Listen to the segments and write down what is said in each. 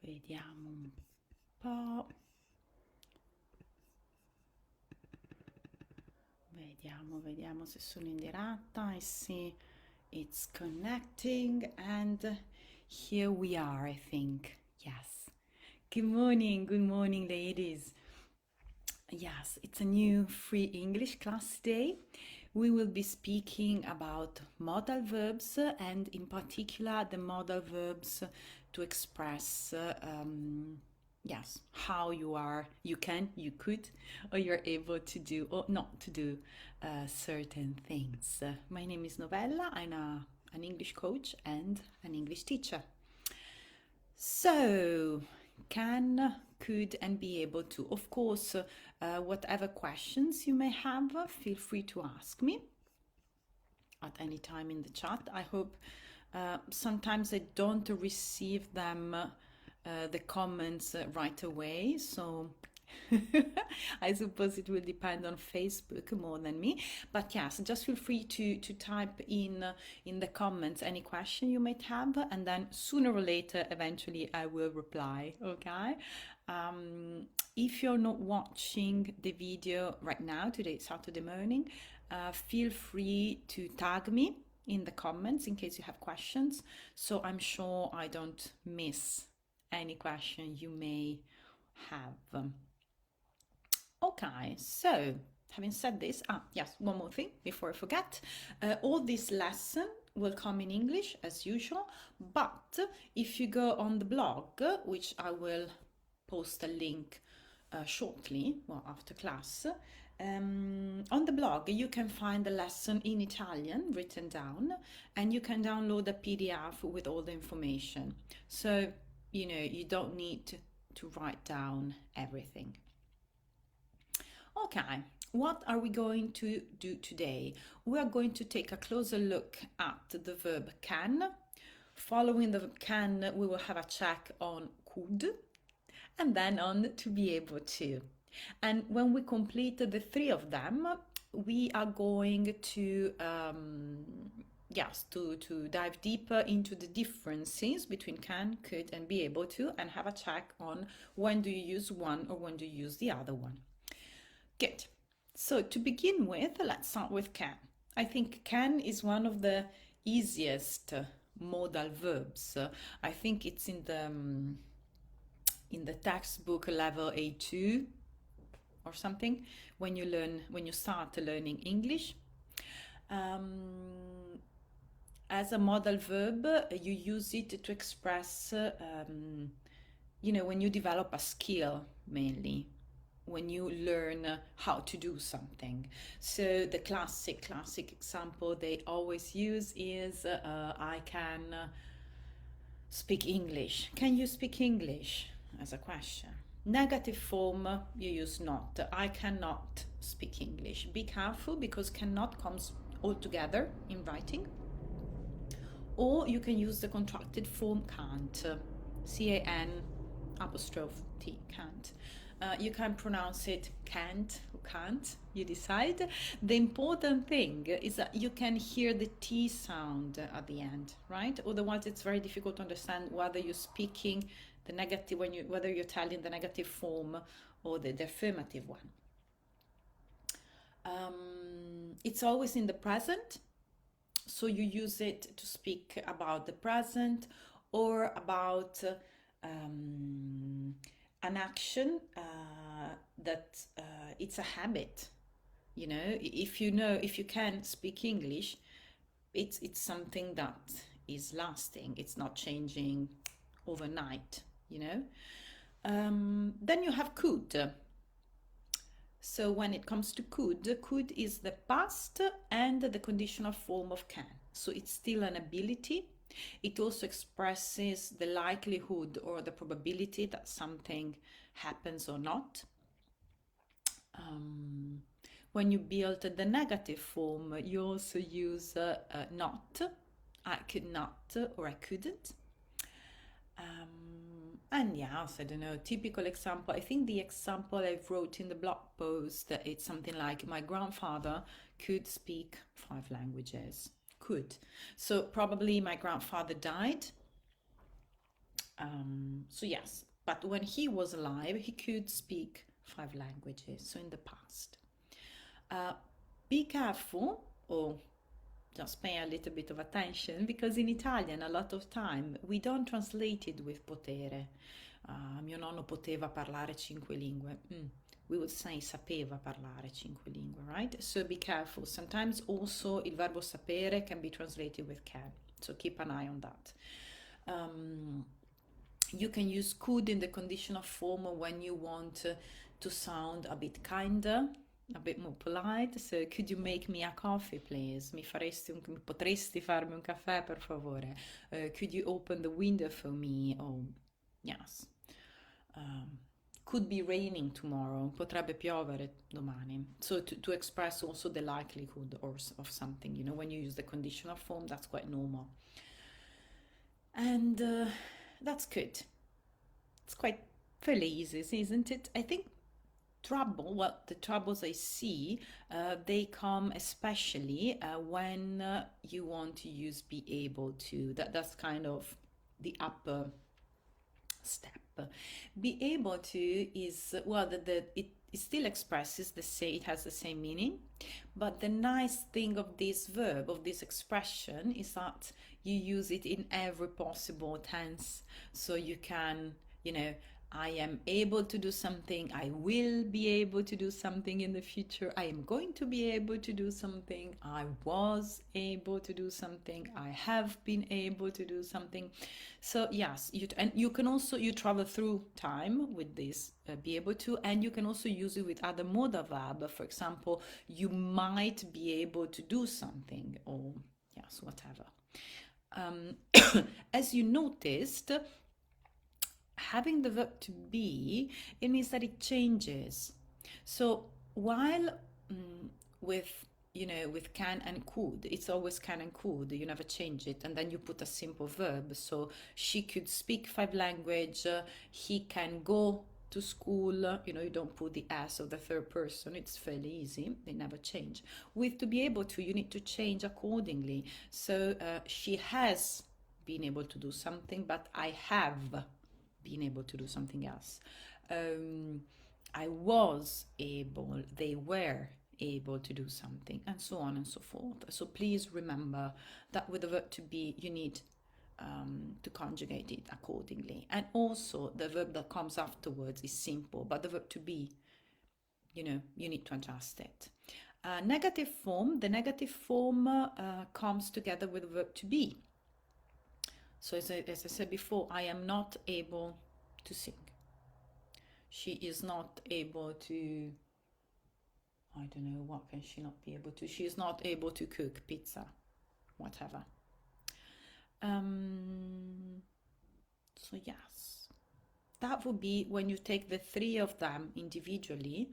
Vediamo un po'. Vediamo se sono in diretta. I see it's connecting and here we are, I think. Yes. Good morning, ladies. Yes, it's a new free English class today. We will be speaking about modal verbs and in particular the modal verbs to express yes, how you could, or you're able to do or not to do certain things. My name is Novella. I'm an English coach and an English teacher. So, can, could, and be able to. Of course, whatever questions you may have, feel free to ask me at any time in the chat. I hope sometimes I don't receive them, the comments right away, so I suppose it will depend on Facebook more than me. But yes, just feel free to type in the comments any question you might have, and then sooner or later, eventually, I will reply. Okay. If you're not watching the video right now, today, Saturday morning, feel free to tag me in the comments in case you have questions, so I'm sure I don't miss any question you may have. Okay, so having said this, yes, one more thing before I forget. All this lesson will come in English as usual, but if you go on the blog, which I will post a link shortly, well, after class, on the blog you can find the lesson in Italian written down, and you can download a PDF with all the information. So, you know, you don't need to write down everything. Okay, what are we going to do today? We are going to take a closer look at the verb can. Following the verb can, we will have a check on could, and then on to be able to. And when we complete the three of them, we are going to yes, to dive deeper into the differences between can, could, and be able to, and have a check on when do you use one or when do you use the other one. Good. So to begin with, let's start with can. I think can is one of the easiest modal verbs. I think it's in the textbook level A2 or something when you start learning English. As a modal verb, you use it to express, you know, when you develop a skill mainly, when you learn how to do something. So the classic example they always use is I can speak English. Can you speak English? As a question. Negative form, you use not. I cannot speak English. Be careful because cannot comes all together in writing. Or you can use the contracted form can't. C-A-N apostrophe T, can't. You can pronounce it can't or can't, you decide. The important thing is that you can hear the T sound at the end, right? Otherwise it's very difficult to understand whether you're speaking the negative, whether you're telling the negative form or the affirmative one. It's always in the present, so you use it to speak about the present or about an action that it's a habit. You know, if you can speak English, it's something that is lasting. It's not changing overnight, you know. Then you have could. So when it comes to could is the past and the conditional form of can. So it's still an ability. It also expresses the likelihood or the probability that something happens or not. When you build the negative form, you also use not. I could not or I couldn't. And yes, I don't know, typical example. I think the example I wrote in the blog post, it's something like my grandfather could speak 5 languages. Could. So probably my grandfather died So yes, but when he was alive, he could speak 5 languages, so in the past. Uh, be careful, or just pay a little bit of attention, because in Italian a lot of time we don't translate it with potere. Mio nonno poteva parlare 5 lingue. We would say sapeva parlare 5 lingue, right? So be careful. Sometimes also il verbo sapere can be translated with can. So keep an eye on that. You can use could in the conditional form when you want to sound a bit kinder, a bit more polite. So could you make me a coffee, please? Potresti farmi un caffè, per favore? Could you open the window for me? Oh, yes. Could be raining tomorrow. Potrebbe piovere domani. So to express also the likelihood of something, you know, when you use the conditional form, that's quite normal. And that's good. It's quite fairly easy, isn't it? I think the troubles I see, they come especially when you want to use be able to. That's kind of the upper step. Be able to is, well, it still expresses it has the same meaning, but the nice thing of this verb, of this expression, is that you use it in every possible tense. So you can, you know, I am able to do something, I will be able to do something in the future, I am going to be able to do something, I was able to do something, I have been able to do something. So yes, you can also, you travel through time with this be able to, and you can also use it with other modal verb. For example, you might be able to do something, or yes, whatever. As you noticed, having the verb to be, it means that it changes. So while with with can and could, it's always can and could, you never change it, and then you put a simple verb. So she could speak 5 languages, he can go to school, you don't put the s of the third person. It's fairly easy, they never change. With to be able to, you need to change accordingly. So she has been able to do something, but I have been able to do something else. I was able, they were able to do something, and so on and so forth. So please remember that with the verb to be, you need to conjugate it accordingly. And also the verb that comes afterwards is simple, but the verb to be, you need to adjust it. Negative form, the negative form comes together with the verb to be. So as I said before, I am not able to sing. She is not able to, I don't know, what can she not be able to? She is not able to cook pizza, whatever. So yes, that would be when you take the 3 of them individually.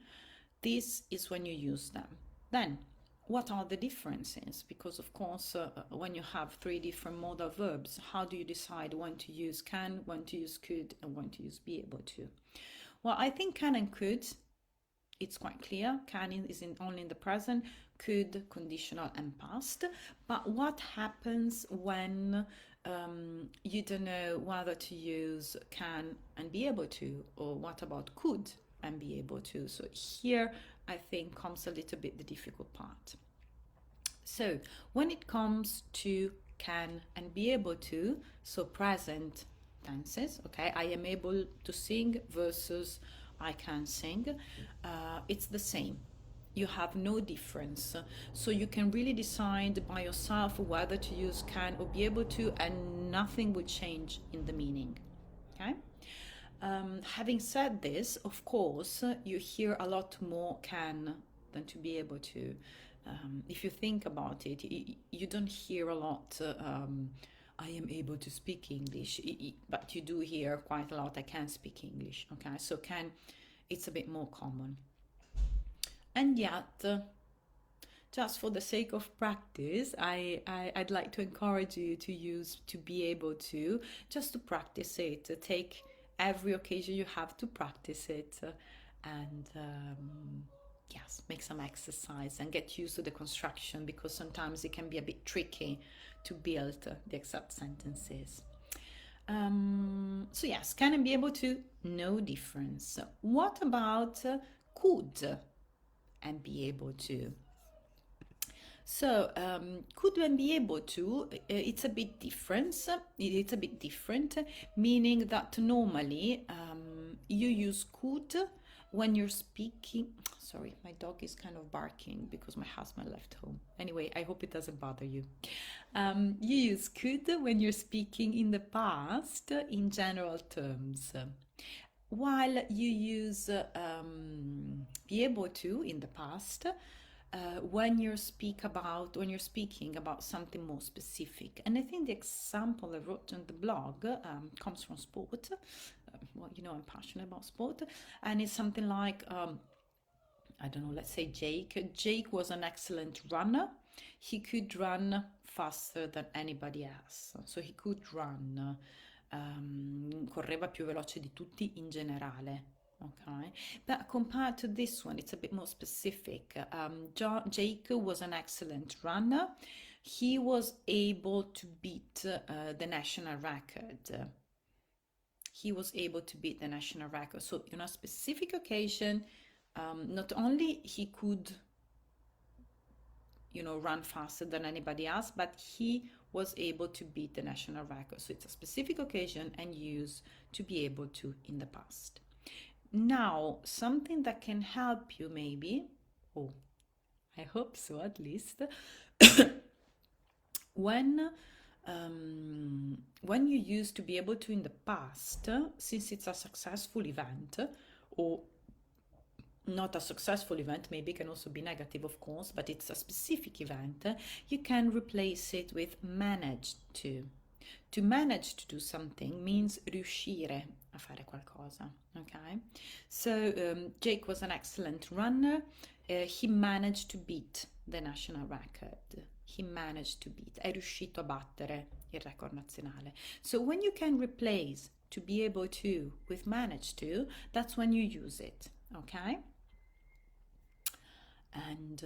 This is when you use them. Then, what are the differences? Because of course, when you have 3 different modal verbs, how do you decide when to use can, when to use could, and when to use be able to? Well, I think can and could, it's quite clear. Can is only in the present, could conditional and past. But what happens when you don't know whether to use can and be able to, or what about could and be able to? So here I think comes a little bit the difficult part. So when it comes to can and be able to, so present tenses, okay, I am able to sing versus I can sing, it's the same. You have no difference. So you can really decide by yourself whether to use can or be able to, and nothing will change in the meaning, okay? Having said this, of course, you hear a lot more can than to be able to. If you think about it, you don't hear a lot, I am able to speak English, but you do hear quite a lot, I can speak English, okay? So can, it's a bit more common. And yet, just for the sake of practice, I'd like to encourage you to use to be able to, just to practice it. Take every occasion you have to practice it, and yes, make some exercise and get used to the construction, because sometimes it can be a bit tricky to build the exact sentences. So yes, can and be able to, no difference. What about could and be able to? So could and be able to, it's a bit different. It's a bit different, meaning that normally you use could when you're speaking. Sorry, my dog is kind of barking because my husband left home. Anyway, I hope it doesn't bother you. You use could when you're speaking in the past in general terms, while you use be able to in the past when you're speaking about something more specific. And I think the example I wrote on the blog comes from sport. Well, you know, I'm passionate about sport, and it's something like I don't know, let's say Jake was an excellent runner. He could run faster than anybody else, so he could run. Correva più veloce di tutti in generale. Okay, but compared to this one, it's a bit more specific. Jake was an excellent runner. He was able to beat the national record. He was able to beat the national record. So, in a specific occasion, not only he could, you know, run faster than anybody else, but he was able to beat the national record. So it's a specific occasion and used to be able to in the past. Now, something that can help you maybe, oh, I hope so at least, when you use to be able to in the past, since it's a successful event, or not a successful event, maybe can also be negative, of course, but it's a specific event, you can replace it with managed to. To manage to do something means riuscire a fare qualcosa, okay? So Jake was an excellent runner. He managed to beat the national record. He managed to beat, è riuscito a battere il record nazionale. So when you can replace to be able to with managed to, that's when you use it, okay? And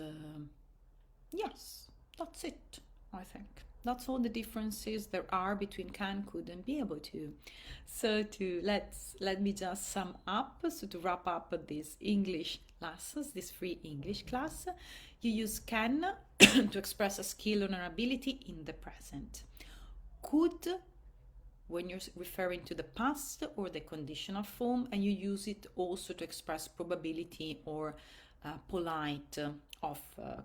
yes, that's it, I think. That's all the differences there are between can, could, and be able to. So let me just sum up. So to wrap up these English classes, this free English class, you use can to express a skill or an ability in the present. Could when you're referring to the past or the conditional form, and you use it also to express probability or polite offer,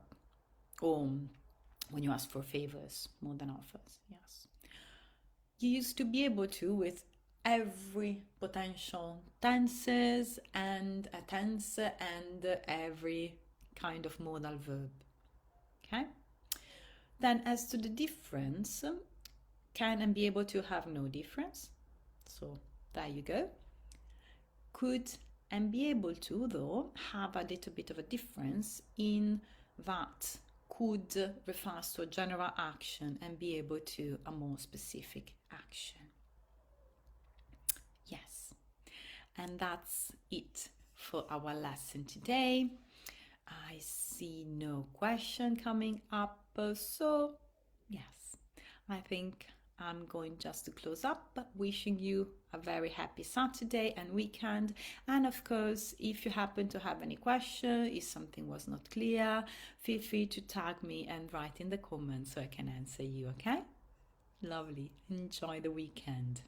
or when you ask for favors more than offers. Yes, you used to be able to with every potential tenses and a tense and every kind of modal verb. Okay, then as to the difference, can and be able to have no difference, so there you go. Could and be able to, though, have a little bit of a difference in that could refers to a general action and be able to a more specific action. Yes, and that's it for our lesson today. I see no question coming up, so yes, I think I'm going just to close up, wishing you a very happy Saturday and weekend. And of course, if you happen to have any question, if something was not clear, feel free to tag me and write in the comments so I can answer you, okay? Lovely. Enjoy the weekend.